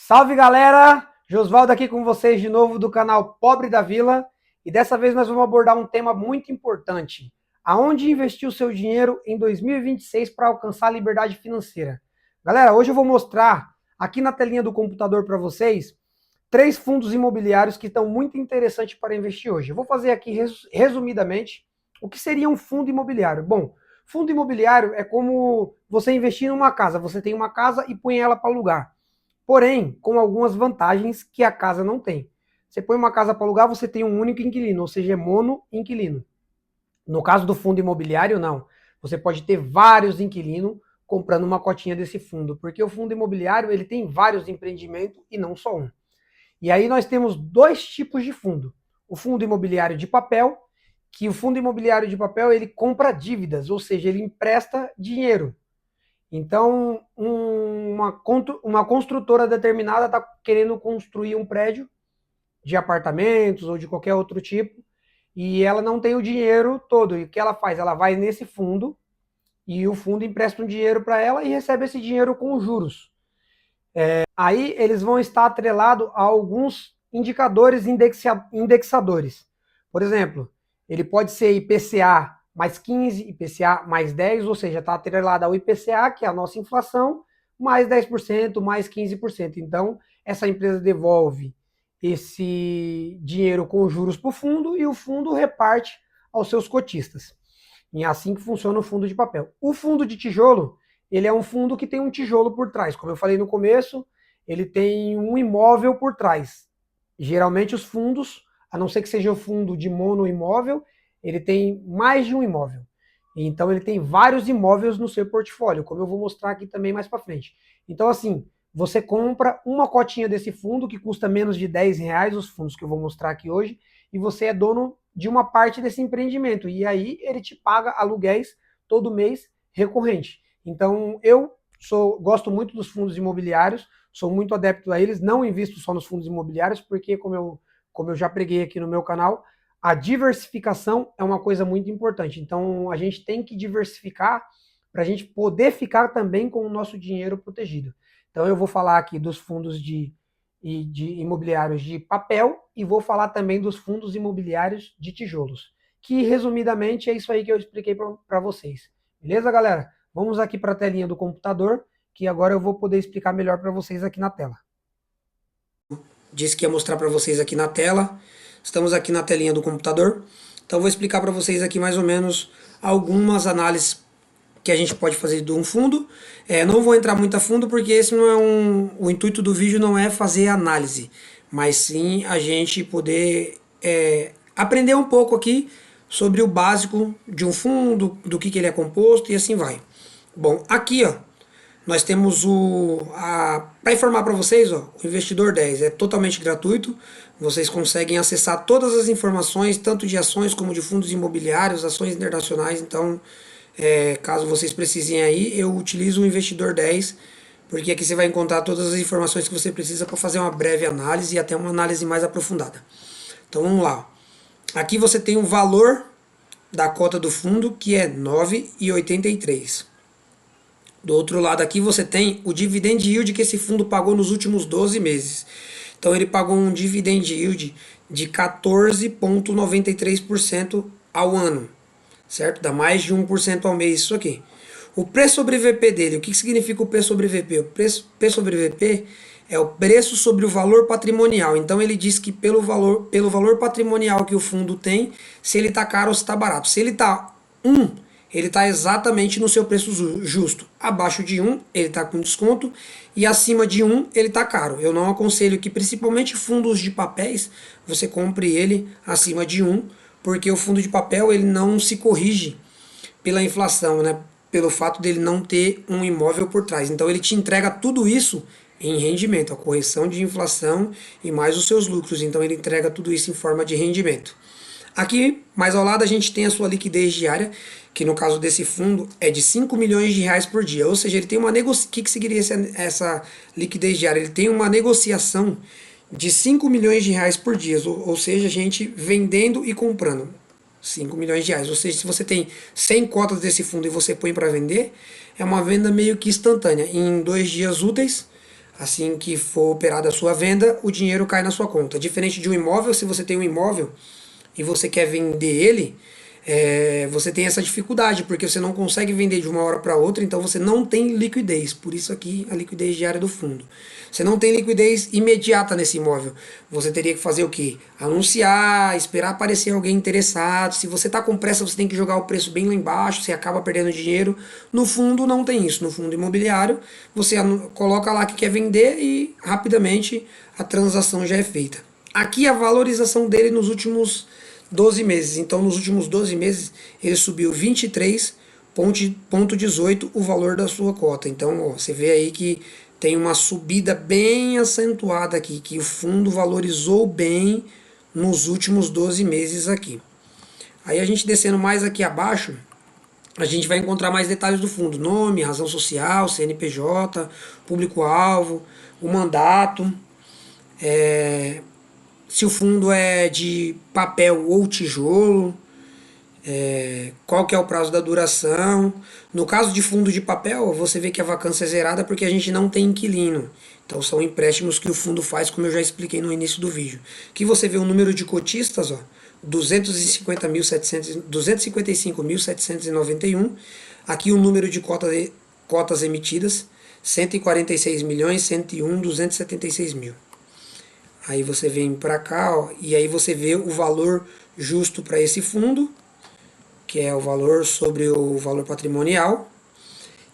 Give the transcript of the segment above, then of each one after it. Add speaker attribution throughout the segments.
Speaker 1: Salve galera! Josvaldo aqui com vocês de novo do canal Pobre da Vila e dessa vez nós vamos abordar um tema muito importante: aonde investir o seu dinheiro em 2026 para alcançar a liberdade financeira. Galera, hoje eu vou mostrar aqui na telinha do computador para vocês três fundos imobiliários que estão muito interessantes para investir hoje. Eu vou fazer aqui resumidamente o que seria um fundo imobiliário. Bom, fundo imobiliário é como você investir em uma casa. Você tem uma casa e põe ela para alugar. Porém, com algumas vantagens que a casa não tem. Você põe uma casa para alugar, você tem um único inquilino, ou seja, é mono-inquilino. No caso do fundo imobiliário, não. Você pode ter vários inquilinos comprando uma cotinha desse fundo, porque o fundo imobiliário ele tem vários empreendimentos e não só um. E aí nós temos dois tipos de fundo. O fundo imobiliário de papel, que o fundo imobiliário de papel ele compra dívidas, ou seja, ele empresta dinheiro. Então, uma construtora determinada está querendo construir um prédio de apartamentos ou de qualquer outro tipo, e ela não tem o dinheiro todo. E o que ela faz? Ela vai nesse fundo, e o fundo empresta um dinheiro para ela e recebe esse dinheiro com juros. Aí eles vão estar atrelados a alguns indicadores indexadores. Por exemplo, ele pode ser IPCA mais 15, IPCA mais 10, ou seja, está atrelado ao IPCA, que é a nossa inflação, mais 10%, mais 15%. Então, essa empresa devolve esse dinheiro com juros para o fundo e o fundo reparte aos seus cotistas. E é assim que funciona o fundo de papel. O fundo de tijolo, ele é um fundo que tem um tijolo por trás. Como eu falei no começo, ele tem um imóvel por trás. Geralmente os fundos, a não ser que seja o fundo de monoimóvel, ele tem mais de um imóvel. Então ele tem vários imóveis no seu portfólio, como eu vou mostrar aqui também mais para frente. Então assim, você compra uma cotinha desse fundo que custa menos de R$ 10, os fundos que eu vou mostrar aqui hoje, e você é dono de uma parte desse empreendimento. E aí ele te paga aluguéis todo mês recorrente. Então gosto muito dos fundos imobiliários, sou muito adepto a eles, não invisto só nos fundos imobiliários, porque como eu já preguei aqui no meu canal, a diversificação é uma coisa muito importante. Então, a gente tem que diversificar para a gente poder ficar também com o nosso dinheiro protegido. Então, eu vou falar aqui dos fundos de imobiliários de papel e vou falar também dos fundos imobiliários de tijolos, que, resumidamente, é isso aí que eu expliquei para vocês. Beleza, galera? Vamos aqui para a telinha do computador, que agora eu vou poder explicar melhor para vocês aqui na tela. Disse que ia mostrar para vocês aqui na tela. Estamos aqui na telinha do computador. Então vou explicar para vocês aqui mais ou menos algumas análises que a gente pode fazer de um fundo. Não vou entrar muito a fundo porque esse não é o intuito do vídeo não é fazer análise, mas sim a gente poder aprender um pouco aqui sobre o básico de um fundo, do que ele é composto e assim vai. Bom, aqui ó, nós temos para informar para vocês, ó, o Investidor 10 é totalmente gratuito. Vocês conseguem acessar todas as informações, tanto de ações como de fundos imobiliários, ações internacionais. Então, caso vocês precisem aí, eu utilizo o Investidor 10, porque aqui você vai encontrar todas as informações que você precisa para fazer uma breve análise e até uma análise mais aprofundada. Então vamos lá. Aqui você tem o valor da cota do fundo, que é R$ 9,83. Do outro lado aqui você tem o dividend yield que esse fundo pagou nos últimos 12 meses. Então ele pagou um dividend yield de 14,93% ao ano, certo? Dá mais de 1% ao mês isso aqui. O preço sobre VP dele, o que significa o preço sobre VP? O preço sobre VP é o preço sobre o valor patrimonial. Então ele diz que pelo valor patrimonial que o fundo tem, se ele está caro ou se está barato. Se ele está 1, ele está exatamente no seu preço justo. Abaixo de 1, ele está com desconto. E acima de 1, ele está caro. Eu não aconselho que, principalmente fundos de papéis, você compre ele acima de 1, porque o fundo de papel ele não se corrige pela inflação, né? Pelo fato dele não ter um imóvel por trás. Então ele te entrega tudo isso em rendimento, a correção de inflação e mais os seus lucros. Então ele entrega tudo isso em forma de rendimento. Aqui, mais ao lado, a gente tem a sua liquidez diária, que no caso desse fundo é de R$ 5 milhões por dia. Ou seja, ele tem uma negociação. O que seria essa liquidez diária? Ele tem uma negociação de R$ 5 milhões por dia. Ou seja, a gente vendendo e comprando. R$ 5 milhões. Ou seja, se você tem 100 cotas desse fundo e você põe para vender, é uma venda meio que instantânea. Em 2 dias úteis, Assim que for operada a sua venda, o dinheiro cai na sua conta. Diferente de um imóvel, se você tem um imóvel e você quer vender ele, você tem essa dificuldade, porque você não consegue vender de uma hora para outra, então você não tem liquidez. Por isso aqui a liquidez diária do fundo. Você não tem liquidez imediata nesse imóvel. Você teria que fazer o quê? Anunciar, esperar aparecer alguém interessado. Se você está com pressa, você tem que jogar o preço bem lá embaixo, você acaba perdendo dinheiro. No fundo não tem isso. No fundo imobiliário, você coloca lá que quer vender e rapidamente a transação já é feita. Aqui a valorização dele nos últimos 12 meses. Então, nos últimos 12 meses, ele subiu 23,18 o valor da sua cota. Então, ó, você vê aí que tem uma subida bem acentuada aqui, que o fundo valorizou bem nos últimos 12 meses aqui. Aí a gente descendo mais aqui abaixo, a gente vai encontrar mais detalhes do fundo: nome, razão social, CNPJ, público-alvo, o mandato, se o fundo é de papel ou tijolo, qual que é o prazo da duração. No caso de fundo de papel, você vê que a vacância é zerada porque a gente não tem inquilino. Então são empréstimos que o fundo faz, como eu já expliquei no início do vídeo. Aqui você vê o número de cotistas, ó, 255.791. Aqui o número de cotas emitidas, 146.101.276 mil. Aí você vem para cá, ó, e aí você vê o valor justo para esse fundo, que é o valor sobre o valor patrimonial.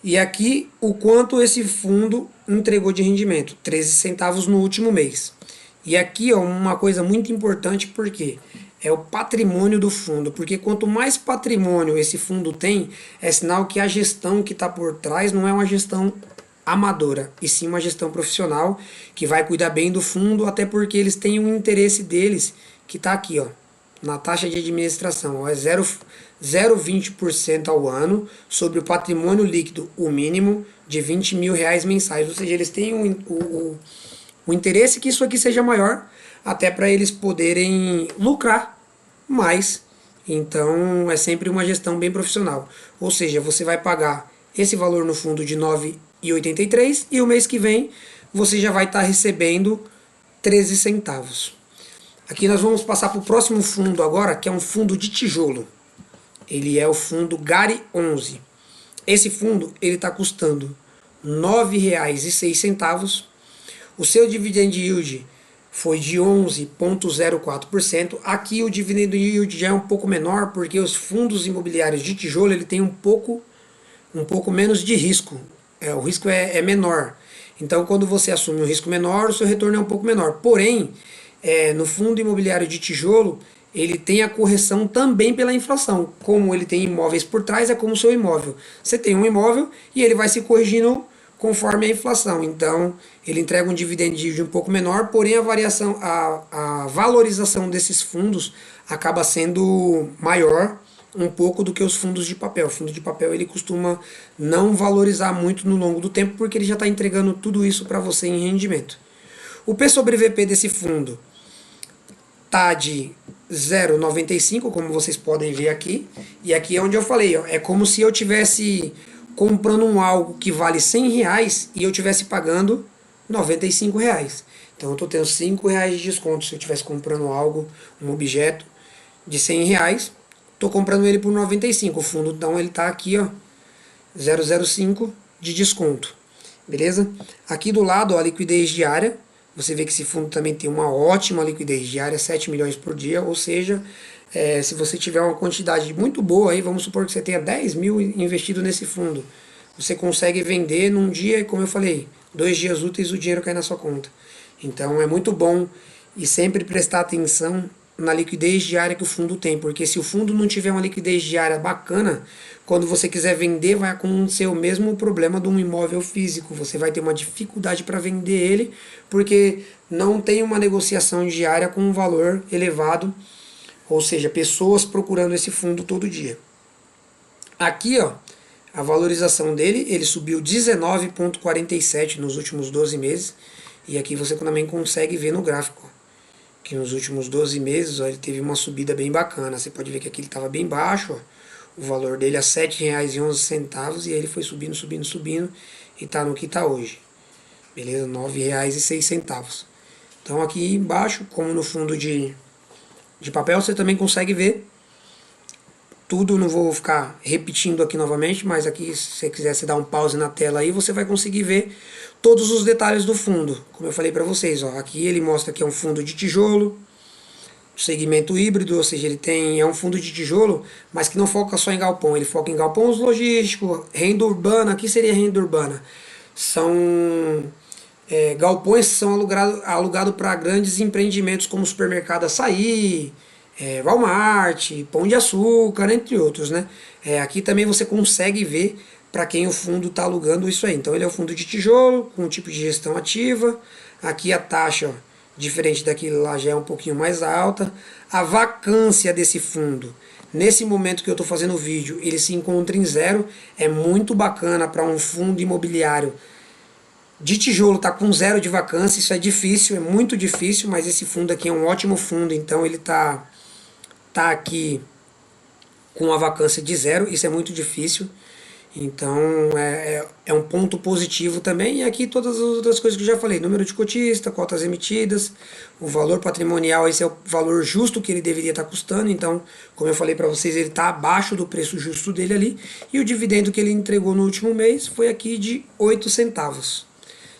Speaker 1: E aqui o quanto esse fundo entregou de rendimento, 13 centavos no último mês. E aqui ó, uma coisa muito importante, porque é o patrimônio do fundo, porque quanto mais patrimônio esse fundo tem, é sinal que a gestão que está por trás não é uma gestão amadora, e sim uma gestão profissional que vai cuidar bem do fundo, até porque eles têm um interesse deles que está aqui, ó, na taxa de administração, ó, é 0,20% ao ano sobre o patrimônio líquido, o mínimo de R$ 20.000 mensais. Ou seja, eles têm o interesse que isso aqui seja maior, até para eles poderem lucrar mais. Então é sempre uma gestão bem profissional. Ou seja, você vai pagar esse valor no fundo de R$ 9,83 e o mês que vem você já vai estar recebendo 13 centavos. Aqui nós vamos passar para o próximo fundo agora, que é um fundo de tijolo. Ele é o fundo Gari 11. Esse fundo ele está custando R$ 9,06. O seu dividend yield foi de 11,04%. Aqui o dividend yield já é um pouco menor, porque os fundos imobiliários de tijolo ele tem um pouco menos de risco. O risco é menor. Então, quando você assume um risco menor, o seu retorno é um pouco menor. Porém, no fundo imobiliário de tijolo, ele tem a correção também pela inflação. Como ele tem imóveis por trás, é como o seu imóvel. Você tem um imóvel e ele vai se corrigindo conforme a inflação. Então, ele entrega um dividend yield um pouco menor, porém a valorização desses fundos acaba sendo maior um pouco do que os fundos de papel. O fundo de papel ele costuma não valorizar muito no longo do tempo, porque ele já está entregando tudo isso para você em rendimento. O P sobre VP desse fundo tá de 0,95, como vocês podem ver aqui. E aqui é onde eu falei, ó, é como se eu tivesse comprando algo que vale R$ 100 e eu tivesse pagando R$ 95. Então eu estou tendo R$ 5 de desconto se eu estivesse comprando algo, um objeto de R$ 100, estou comprando ele por 95. O fundo então ele está aqui, ó, 0,05 de desconto. Beleza? Aqui do lado, ó, a liquidez diária. Você vê que esse fundo também tem uma ótima liquidez diária, 7 milhões por dia, ou seja, se você tiver uma quantidade muito boa, aí, vamos supor que você tenha 10 mil investido nesse fundo, você consegue vender num dia, como eu falei, 2 dias úteis o dinheiro cai na sua conta. Então é muito bom e sempre prestar atenção na liquidez diária que o fundo tem, porque se o fundo não tiver uma liquidez diária bacana, quando você quiser vender vai acontecer o mesmo problema de um imóvel físico, você vai ter uma dificuldade para vender ele, porque não tem uma negociação diária com um valor elevado, ou seja, pessoas procurando esse fundo todo dia. Aqui, ó, a valorização dele, ele subiu 19,47 nos últimos 12 meses, e aqui você também consegue ver no gráfico, ó, que nos últimos 12 meses ó, ele teve uma subida bem bacana. Você pode ver que aqui ele estava bem baixo, ó, o valor dele é R$ 7,11, e aí ele foi subindo, subindo, subindo, e está no que está hoje. beleza? R$ 9,06. Então aqui embaixo, como no fundo de papel, você também consegue ver tudo. Não vou ficar repetindo aqui novamente, mas aqui se você quiser você dá um pause na tela aí, você vai conseguir ver todos os detalhes do fundo. Como eu falei para vocês, ó, aqui ele mostra que é um fundo de tijolo, segmento híbrido, ou seja, é um fundo de tijolo, mas que não foca só em galpão, ele foca em galpões logísticos, renda urbana. Aqui seria renda urbana. São galpões que são alugados para grandes empreendimentos como supermercado Açaí, Walmart, Pão de Açúcar, entre outros, né? Aqui também você consegue ver para quem o fundo está alugando isso aí. Então ele é um fundo de tijolo, com um tipo de gestão ativa. Aqui a taxa, ó, diferente daquele lá, já é um pouquinho mais alta. A vacância desse fundo, nesse momento que eu estou fazendo o vídeo, ele se encontra em zero. É muito bacana para um fundo imobiliário de tijolo tá com zero de vacância. Isso é difícil, é muito difícil, mas esse fundo aqui é um ótimo fundo, então ele tá aqui com a vacância de zero. Isso é muito difícil, então é um ponto positivo também. E aqui todas as outras coisas que eu já falei: número de cotista, cotas emitidas, o valor patrimonial, esse é o valor justo que ele deveria estar custando. Então, como eu falei para vocês, ele está abaixo do preço justo dele ali. E o dividendo que ele entregou no último mês foi aqui de 8 centavos.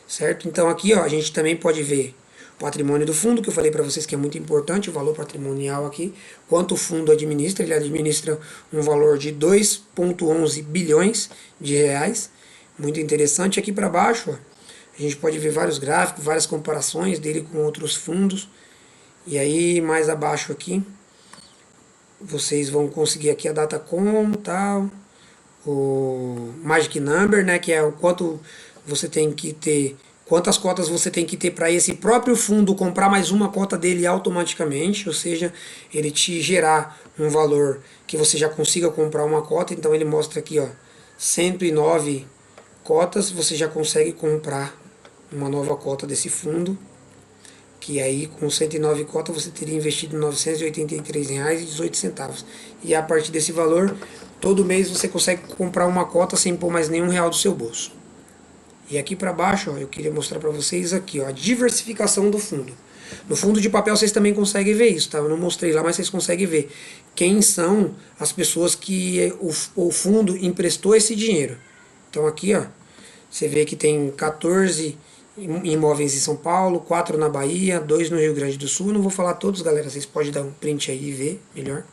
Speaker 1: Certo? Então aqui, ó, a gente também pode ver o patrimônio do fundo, que eu falei para vocês que é muito importante, o valor patrimonial aqui, quanto o fundo administra. Ele administra um valor de 2,11 bilhões de reais, muito interessante. Aqui para baixo, ó, a gente pode ver vários gráficos, várias comparações dele com outros fundos. E aí mais abaixo aqui, vocês vão conseguir aqui a Datacom, tal, o Magic Number, né, que é o quanto você tem que ter, quantas cotas você tem que ter para esse próprio fundo comprar mais uma cota dele automaticamente, ou seja, ele te gerar um valor que você já consiga comprar uma cota. Então ele mostra aqui, ó, 109 cotas, você já consegue comprar uma nova cota desse fundo, que aí com 109 cotas você teria investido R$ 983,18. E a partir desse valor, todo mês você consegue comprar uma cota sem pôr mais nenhum real do seu bolso. E aqui para baixo, ó, eu queria mostrar para vocês aqui, ó, a diversificação do fundo. No fundo de papel vocês também conseguem ver isso, tá? Eu não mostrei lá, mas vocês conseguem ver quem são as pessoas que o fundo emprestou esse dinheiro. Então aqui, ó, você vê que tem 14 imóveis em São Paulo, 4 na Bahia, 2 no Rio Grande do Sul. Não vou falar todos, galera, vocês podem dar um print aí e ver melhor.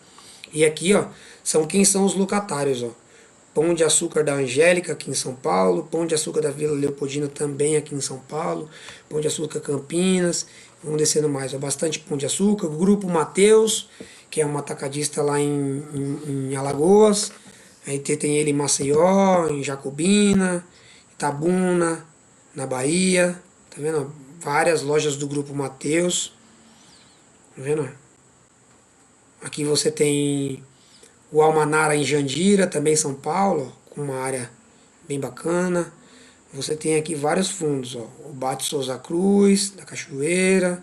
Speaker 1: E aqui, ó, quem são os locatários, ó. Pão de Açúcar da Angélica, aqui em São Paulo. Pão de Açúcar da Vila Leopoldina, também aqui em São Paulo. Pão de Açúcar Campinas. Vamos descendo mais, ó, bastante Pão de Açúcar. Grupo Mateus, que é um atacadista lá em Alagoas. Aí tem ele em Maceió, em Jacobina, Itabuna, na Bahia. Tá vendo? Várias lojas do Grupo Mateus. Tá vendo? Aqui você tem o Almanara em Jandira, também em São Paulo, com uma área bem bacana. Você tem aqui vários fundos, ó, o Bate Souza Cruz, da Cachoeira.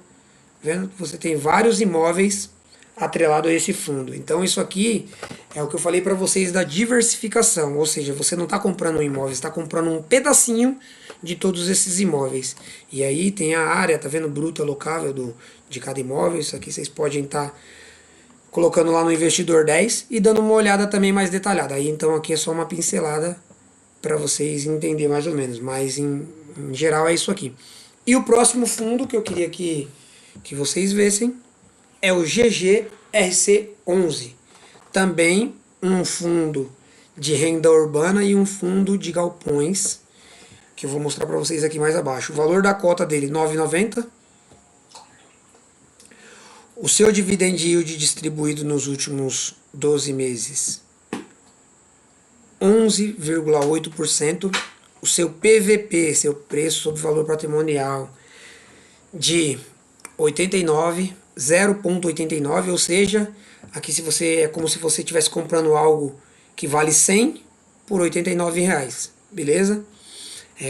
Speaker 1: Vendo? Você tem vários imóveis atrelados a esse fundo. Então isso aqui é o que eu falei para vocês da diversificação, ou seja, você não está comprando um imóvel, você está comprando um pedacinho de todos esses imóveis. E aí tem a área, tá vendo, bruta locável de cada imóvel. Isso aqui vocês podem estar colocando lá no Investidor 10 e dando uma olhada também mais detalhada. Aí então aqui é só uma pincelada para vocês entenderem mais ou menos, mas em geral é isso aqui. E o próximo fundo que eu queria que vocês vissem é o GGRC11, também um fundo de renda urbana e um fundo de galpões, que eu vou mostrar para vocês aqui mais abaixo. O valor da cota dele, R$ 9,90. O seu dividend yield distribuído nos últimos 12 meses, 11,8%. O seu PVP, seu preço sobre valor patrimonial, de 89, 0,89, ou seja, aqui é como se você estivesse comprando algo que vale 100 por R$ 89, beleza?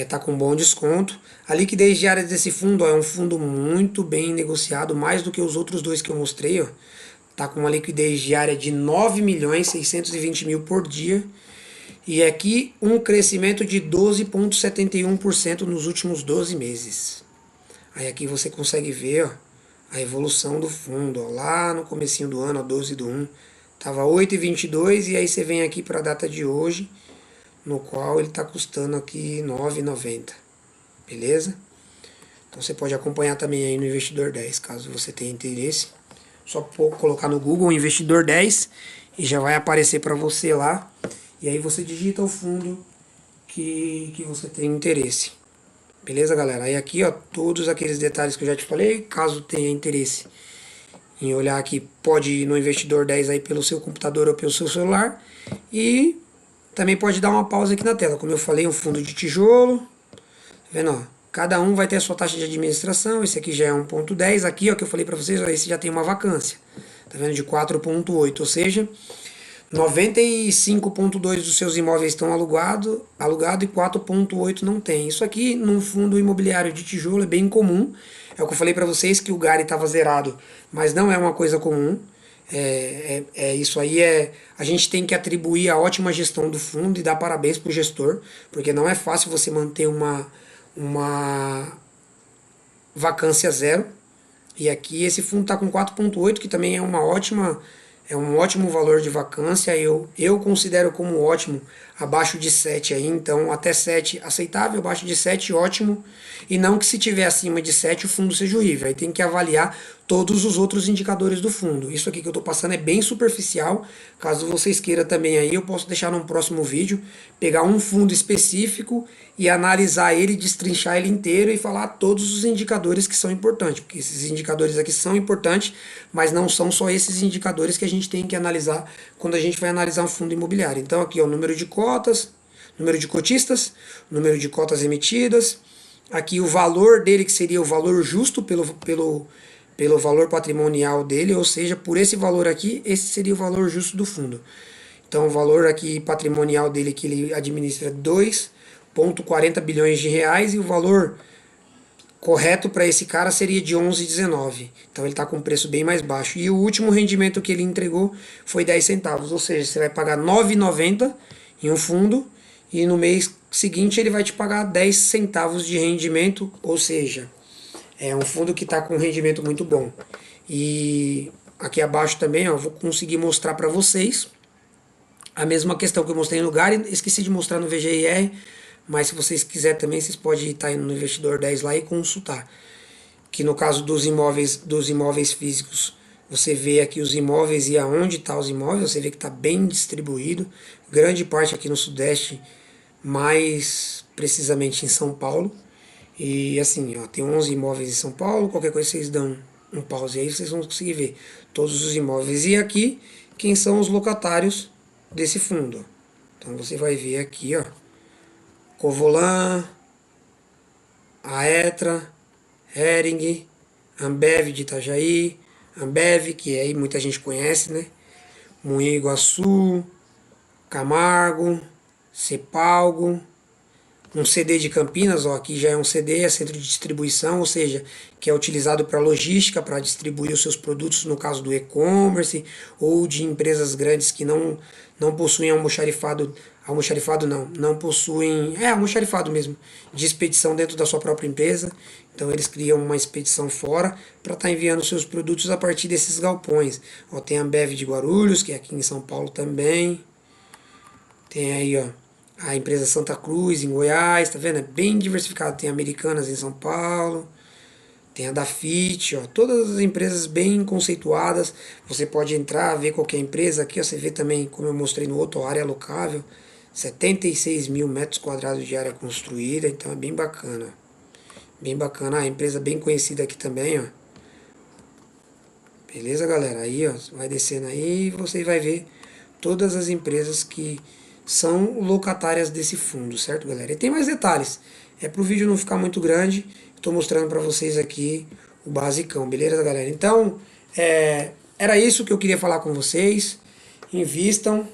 Speaker 1: Tá com bom desconto. A liquidez diária desse fundo, ó, é um fundo muito bem negociado, mais do que os outros dois que eu mostrei, ó. Tá com uma liquidez diária de 9.620.000 por dia. E aqui um crescimento de 12,71% nos últimos 12 meses. Aí aqui você consegue ver, ó, a evolução do fundo. Ó, lá no comecinho do ano, ó, 12/1, estava 8,22 e aí você vem aqui para a data de hoje, no qual ele está custando aqui 9,90. Beleza? Então você pode acompanhar também aí no Investidor 10, caso você tenha interesse. Só colocar no Google Investidor 10 e já vai aparecer para você lá. E aí você digita o fundo que você tem interesse. Beleza, galera? Aí aqui, ó, todos aqueles detalhes que eu já te falei, caso tenha interesse em olhar aqui, pode ir no Investidor 10 aí pelo seu computador ou pelo seu celular. E também pode dar uma pausa aqui na tela. Como eu falei, um fundo de tijolo. Tá vendo, ó? Cada um vai ter a sua taxa de administração. Esse aqui já é 1,10. Aqui, ó, que eu falei para vocês, ó, esse já tem uma vacância. Tá vendo? De 4,8. Ou seja, 95,2 dos seus imóveis estão alugado e 4,8 não tem. Isso aqui num fundo imobiliário de tijolo é bem comum. É o que eu falei para vocês que o GARI estava zerado, mas não é uma coisa comum. Isso aí a gente tem que atribuir a ótima gestão do fundo e dar parabéns para o gestor, porque não é fácil você manter uma vacância zero. E aqui esse fundo está com 4,8, que também é um ótimo valor de vacância. Eu considero como ótimo abaixo de 7 aí, então até 7 aceitável, abaixo de 7 ótimo, e não que se tiver acima de 7 o fundo seja horrível. Aí tem que avaliar todos os outros indicadores do fundo. Isso aqui que eu estou passando é bem superficial. Caso vocês queiram também aí, eu posso deixar num próximo vídeo, pegar um fundo específico e analisar ele, destrinchar ele inteiro e falar todos os indicadores que são importantes, porque esses indicadores aqui são importantes, mas não são só esses indicadores que a gente tem que analisar quando a gente vai analisar um fundo imobiliário. Então aqui, ó, o número de cotas, número de cotistas, número de cotas emitidas, aqui o valor dele, que seria o valor justo pelo valor patrimonial dele, ou seja, por esse valor aqui, esse seria o valor justo do fundo. Então o valor aqui patrimonial dele que ele administra 2,40 bilhões de reais e o valor correto para esse cara seria de 11,19. Então ele está com um preço bem mais baixo. E o último rendimento que ele entregou foi 10 centavos, ou seja, você vai pagar 9,90 em um fundo e no mês seguinte ele vai te pagar 10 centavos de rendimento, ou seja, é um fundo que está com um rendimento muito bom. E aqui abaixo também, ó, vou conseguir mostrar para vocês a mesma questão que eu mostrei no GARI, esqueci de mostrar no VGIR, mas se vocês quiserem também, vocês podem estar indo no Investidor 10 lá e consultar. Que no caso dos imóveis físicos, você vê aqui os imóveis e aonde estão os imóveis, você vê que está bem distribuído, grande parte aqui no Sudeste, mais precisamente em São Paulo. E assim, ó, tem 11 imóveis em São Paulo, qualquer coisa vocês dão um pause aí, vocês vão conseguir ver todos os imóveis. E aqui, quem são os locatários desse fundo. Então você vai ver aqui, ó, Covolan, Aetra, Hering, Ambev de Itajaí, Ambev, que aí muita gente conhece, né? Moinho Iguaçu, Camargo, Cepalgo, um CD de Campinas, ó, aqui já é um CD, é centro de distribuição, ou seja, que é utilizado para logística, para distribuir os seus produtos, no caso do e-commerce, ou de empresas grandes que não possuem almoxarifado não possuem, almoxarifado mesmo, de expedição dentro da sua própria empresa. Então eles criam uma expedição fora para estar enviando seus produtos a partir desses galpões. Ó, tem a Ambev de Guarulhos, que é aqui em São Paulo também. Tem aí, ó, a empresa Santa Cruz, em Goiás, tá vendo? É bem diversificado. Tem Americanas em São Paulo, tem a Dafit, ó, todas as empresas bem conceituadas. Você pode entrar, ver qualquer empresa. Aqui ó, você vê também, como eu mostrei no outro, área locável, 76 mil metros quadrados de área construída, então é bem bacana. Bem bacana, a empresa bem conhecida aqui também, ó. Beleza, galera? Aí, ó, vai descendo aí e você vai ver todas as empresas que são locatárias desse fundo, certo, galera? E tem mais detalhes. É para o vídeo não ficar muito grande, estou mostrando para vocês aqui o basicão, beleza, galera? Então, era isso que eu queria falar com vocês. Invistam,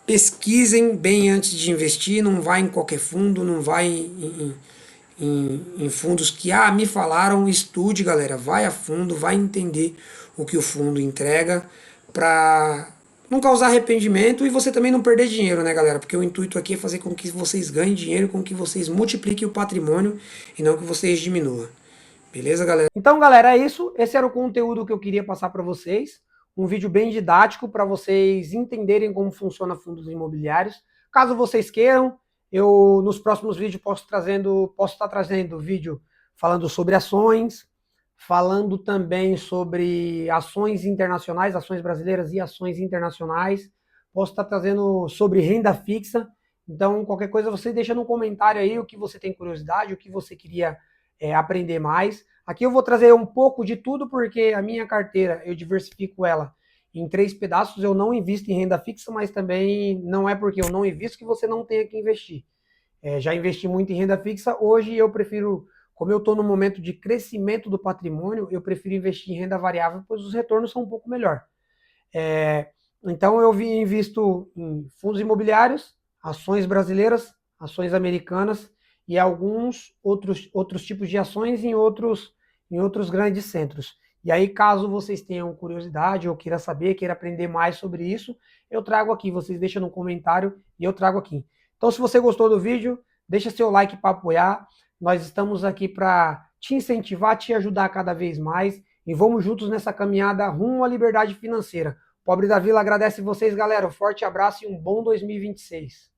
Speaker 1: pesquisem bem antes de investir, não vai em qualquer fundo, não vai em fundos que me falaram, estude, galera, vai a fundo, vai entender o que o fundo entrega para não causar arrependimento e você também não perder dinheiro, né, galera? Porque o intuito aqui é fazer com que vocês ganhem dinheiro, com que vocês multipliquem o patrimônio e não que vocês diminuam. Beleza, galera? Então, galera, é isso. Esse era o conteúdo que eu queria passar para vocês. Um vídeo bem didático para vocês entenderem como funciona fundos imobiliários. Caso vocês queiram, eu nos próximos vídeos posso estar trazendo vídeo falando sobre ações, falando também sobre ações internacionais, ações brasileiras e ações internacionais. Posso estar trazendo sobre renda fixa. Então, qualquer coisa você deixa no comentário aí o que você tem curiosidade, o que você queria aprender mais. Aqui eu vou trazer um pouco de tudo, porque a minha carteira, eu diversifico ela em 3 pedaços. Eu não invisto em renda fixa, mas também não é porque eu não invisto que você não tenha que investir. Já investi muito em renda fixa, hoje eu prefiro, como eu estou no momento de crescimento do patrimônio, eu prefiro investir em renda variável, pois os retornos são um pouco melhor. Então eu invisto em fundos imobiliários, ações brasileiras, ações americanas e alguns outros tipos de ações em outros grandes centros. E aí, caso vocês tenham curiosidade ou queira saber, queira aprender mais sobre isso, eu trago aqui. Vocês deixam no comentário e eu trago aqui. Então, se você gostou do vídeo, deixa seu like para apoiar. Nós estamos aqui para te incentivar, te ajudar cada vez mais e vamos juntos nessa caminhada rumo à liberdade financeira. Pobre da Vila agradece vocês, galera. Um forte abraço e um bom 2026.